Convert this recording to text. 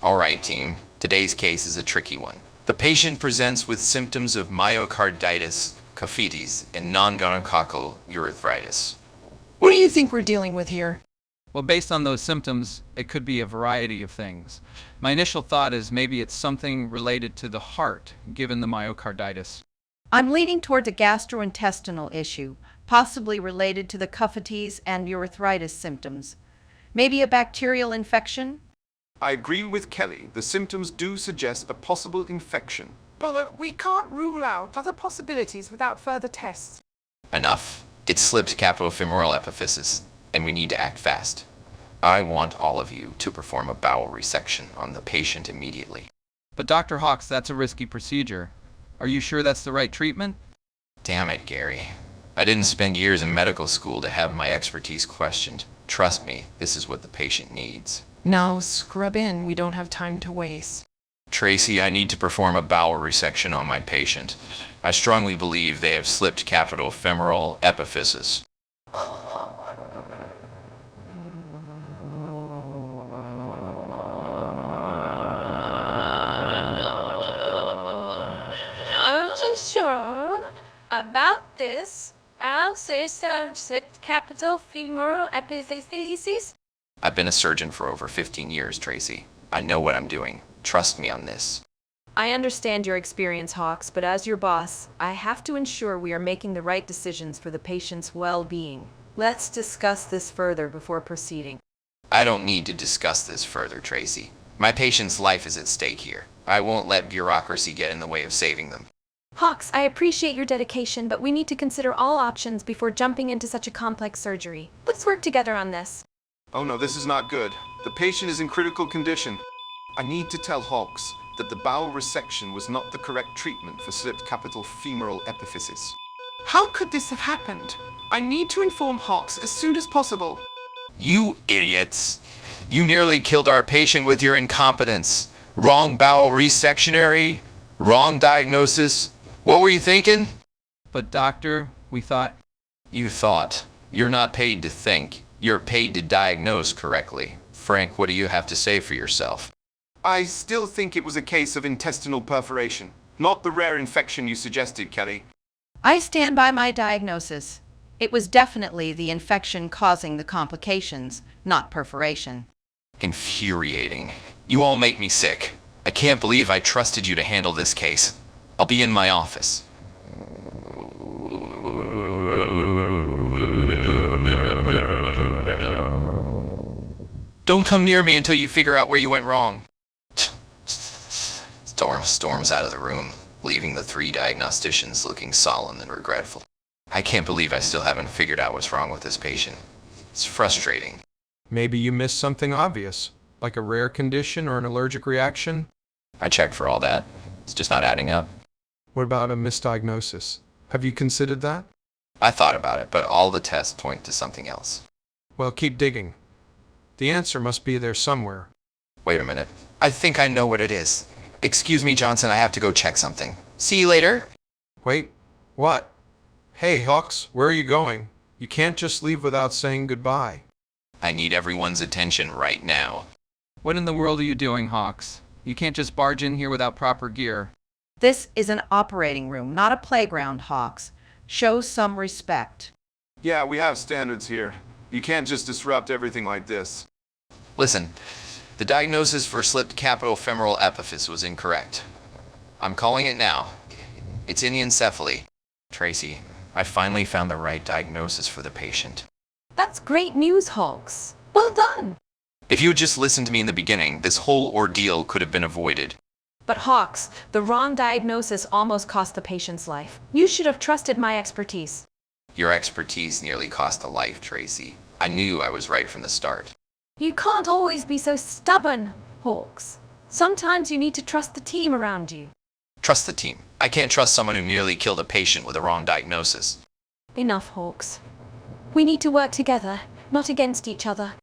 All right, team. Today's case is a tricky one. The patient presents with symptoms of myocarditis, cathetes, and non-gonococcal urethritis. What do you think we're dealing with here? Well, based on those symptoms, it could be a variety of things. My initial thought is maybe it's something related to the heart, given the myocarditis. I'm leaning towards a gastrointestinal issue, possibly related to the cathetes and urethritis symptoms. Maybe a bacterial infection? I agree with Kelly. The symptoms do suggest a possible infection. But we can't rule out other possibilities without further tests. Enough. It's slipped capitofemoral epiphysis, and we need to act fast. I want all of you to perform a bowel resection on the patient immediately. But Dr. Hawks, that's a risky procedure. Are you sure that's the right treatment? Damn it, Gary. I didn't spend years in medical school to have my expertise questioned. Trust me, this is what the patient needs. Now scrub in, we don't have time to waste. Tracy, I need to perform a bowel resection on my patient. I strongly believe they have slipped capitofemoral epiphysis. I'm not sure about this. I'll say capitofemoral epiphysis. I've been a surgeon for over 15 years, Tracy. I know what I'm doing. Trust me on this. I understand your experience, Hawks, but as your boss, I have to ensure we are making the right decisions for the patient's well-being. Let's discuss this further before proceeding. I don't need to discuss this further, Tracy. My patient's life is at stake here. I won't let bureaucracy get in the way of saving them. Hawks, I appreciate your dedication, but we need to consider all options before jumping into such a complex surgery. Let's work together on this. Oh no, this is not good. The patient is in critical condition. I need to tell Hawks that the bowel resection was not the correct treatment for slipped capitofemoral epiphysis. How could this have happened? I need to inform Hawks as soon as possible. You idiots! You nearly killed our patient with your incompetence. Wrong bowel resectionary, wrong diagnosis. What were you thinking? But doctor, we thought... You thought. You're not paid to think. You're paid to diagnose correctly. Frank, what do you have to say for yourself? I still think it was a case of intestinal perforation, not the rare infection you suggested, Kelly. I stand by my diagnosis. It was definitely the infection causing the complications, not perforation. Infuriating. You all make me sick. I can't believe I trusted you to handle this case. I'll be in my office. Don't come near me until you figure out where you went wrong. Storms out of the room, leaving the three diagnosticians looking solemn and regretful. I can't believe I still haven't figured out what's wrong with this patient. It's frustrating. Maybe you missed something obvious, like a rare condition or an allergic reaction? I checked for all that. It's just not adding up. What about a misdiagnosis? Have you considered that? I thought about it, but all the tests point to something else. Well, keep digging. The answer must be there somewhere. Wait a minute. I think I know what it is. Excuse me, Johnson, I have to go check something. See you later. Wait, what? Hey, Hawks, where are you going? You can't just leave without saying goodbye. I need everyone's attention right now. What in the world are you doing, Hawks? You can't just barge in here without proper gear. This is an operating room, not a playground, Hawks. Show some respect. Yeah, we have standards here. You can't just disrupt everything like this. Listen, the diagnosis for slipped capitofemoral epiphysis was incorrect. I'm calling it now. It's anencephaly. Tracy, I finally found the right diagnosis for the patient. That's great news, Hawks. Well done. If you had just listened to me in the beginning, this whole ordeal could have been avoided. But Hawks, the wrong diagnosis almost cost the patient's life. You should have trusted my expertise. Your expertise nearly cost a life, Tracy. I knew I was right from the start. You can't always be so stubborn, Hawks. Sometimes you need to trust the team around you. Trust the team. I can't trust someone who nearly killed a patient with a wrong diagnosis. Enough, Hawks. We need to work together, not against each other.